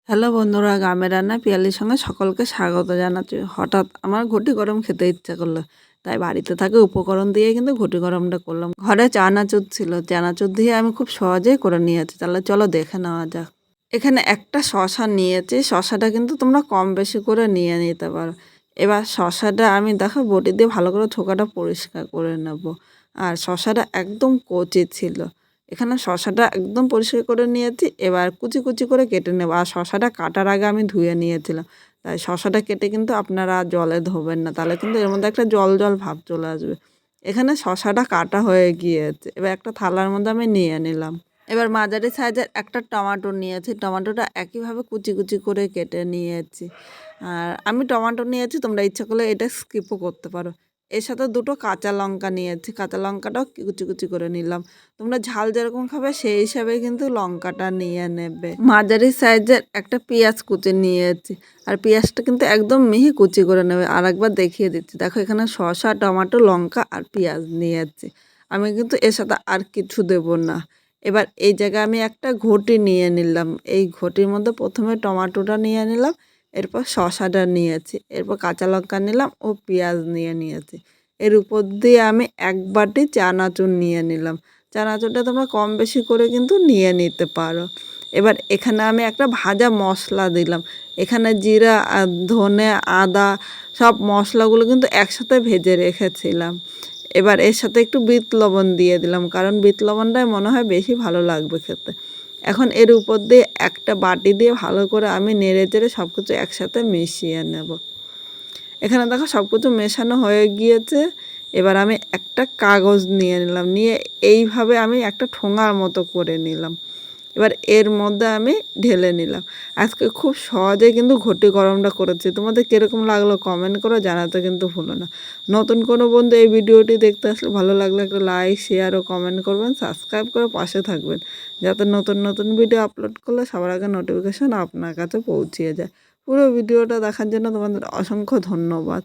Hello বন্ধুরা, গ্রামের রান্না পিয়ালির সঙ্গে সকলকে স্বাগত জানাচ্ছি। হঠাৎ আমার ঘটি গরম খেতে ইচ্ছা করলো, তাই বাড়িতে থাকা উপকরণ দিয়ে কিন্তু ঘটি গরমটা করলাম। ঘরে চানাচুর ছিল, চানাচুর দিয়ে আমি খুব সহজেই করে নিয়েছি। তাহলে চলো দেখে নেওয়া যাক। এখানে একটা শশা নিয়েছি, শশাটা কিন্তু তোমরা কম বেশি করে নিয়ে নিতে পারো। এবার শশাটা আমি দেখো বটি দিয়ে ভালো করে থোকাটা পরিষ্কার করে নেব। আর শশাটা একদম কচি ছিল। এখানে শশাটা একদম পরিষ্কার করে নিয়েছি, এবার কুচি কুচি করে কেটে নেব। আর শশাটা কাটার আগে আমি ধুয়ে নিয়েছিলাম, তাই শশাটা কেটে কিন্তু আপনারা জলে ধোবেন না, তাহলে কিন্তু এর মধ্যে একটা জল জল ভাব চলে আসবে। এখানে শশাটা কাটা হয়ে গিয়েছে, এবার একটা থালার মধ্যে আমি নিয়ে নিলাম। এবার মাঝারি সাইজের একটা টমেটো নিয়েছি, টমেটোটা একইভাবে কুচি কুচি করে কেটে নিয়েছি। আর আমি টমেটো নিয়েছি, তোমরা ইচ্ছা করলে এটা স্কিপও করতে পারো। এর সাথে দুটো কাঁচা লঙ্কা নিয়েছি, কাঁচা লঙ্কাটাও কুচি কুচি করে নিলাম। তোমরা ঝাল যেরকম খাবে সেই হিসাবে কিন্তু লঙ্কাটা নিয়ে নেবে। মাঝারি সাইজের একটা পেঁয়াজ কুচি নিয়েছি, আর পেঁয়াজটা কিন্তু একদম মিহি কুচি করে নেবে। আর একবার দেখিয়ে দিচ্ছি, দেখো এখানে শসা, টমেটো, লঙ্কা আর পেঁয়াজ নিয়েছি। আমি কিন্তু এর সাথে আর কিছু দেব না। এবার এই জায়গায় আমি একটা ঘটি নিয়ে নিলাম। এই ঘটির মধ্যে প্রথমে টমেটোটা নিয়ে নিলাম, এরপর শসাটা নিয়েছি, এরপর কাঁচা লঙ্কা নিলাম ও পেঁয়াজ নিয়েছি। এর উপর দিয়ে আমি এক বাটি চানাচুর নিয়ে নিলাম। চানাচুরটা তোমরা কম বেশি করে কিন্তু নিয়ে নিতে পারো। এবার এখানে আমি একটা ভাজা মশলা দিলাম। এখানে জিরা, ধনে, আদা সব মশলাগুলো কিন্তু একসাথে ভেজে রেখেছিলাম। এবার এর সাথে একটু বিট লবণ দিয়ে দিলাম, কারণ বিট লবণটাই মনে হয় বেশি ভালো লাগবে খেতে। এখন এর উপর দিয়ে একটা বাটি দিয়ে ভালো করে আমি নেড়ে চেড়ে সব কিছু একসাথে মিশিয়ে নেব। এখানে দেখো সব কিছু মেশানো হয়ে গিয়েছে। এবার আমি একটা কাগজ নিয়ে নিলাম, নিয়ে এইভাবে আমি একটা ঠোঙার মতো করে নিলাম। এবার এর মধ্যে আমি ঢেলে নিলাম। আজকে খুব সহজে কিন্তু ঘটি গরমটা করেছি। তোমাদের কীরকম লাগলো কমেন্ট করে জানাতে কিন্তু ভুলো না। নতুন কোনো বন্ধু এই ভিডিওটি দেখতে আসলে ভালো লাগলে একটা লাইক, শেয়ার ও কমেন্ট করবেন, সাবস্ক্রাইব করে পাশে থাকবেন, যাতে নতুন নতুন ভিডিও আপলোড করলে সবার আগে নোটিফিকেশান আপনার কাছে পৌঁছিয়ে যায়। পুরো ভিডিওটা দেখার জন্য তোমাদের অসংখ্য ধন্যবাদ।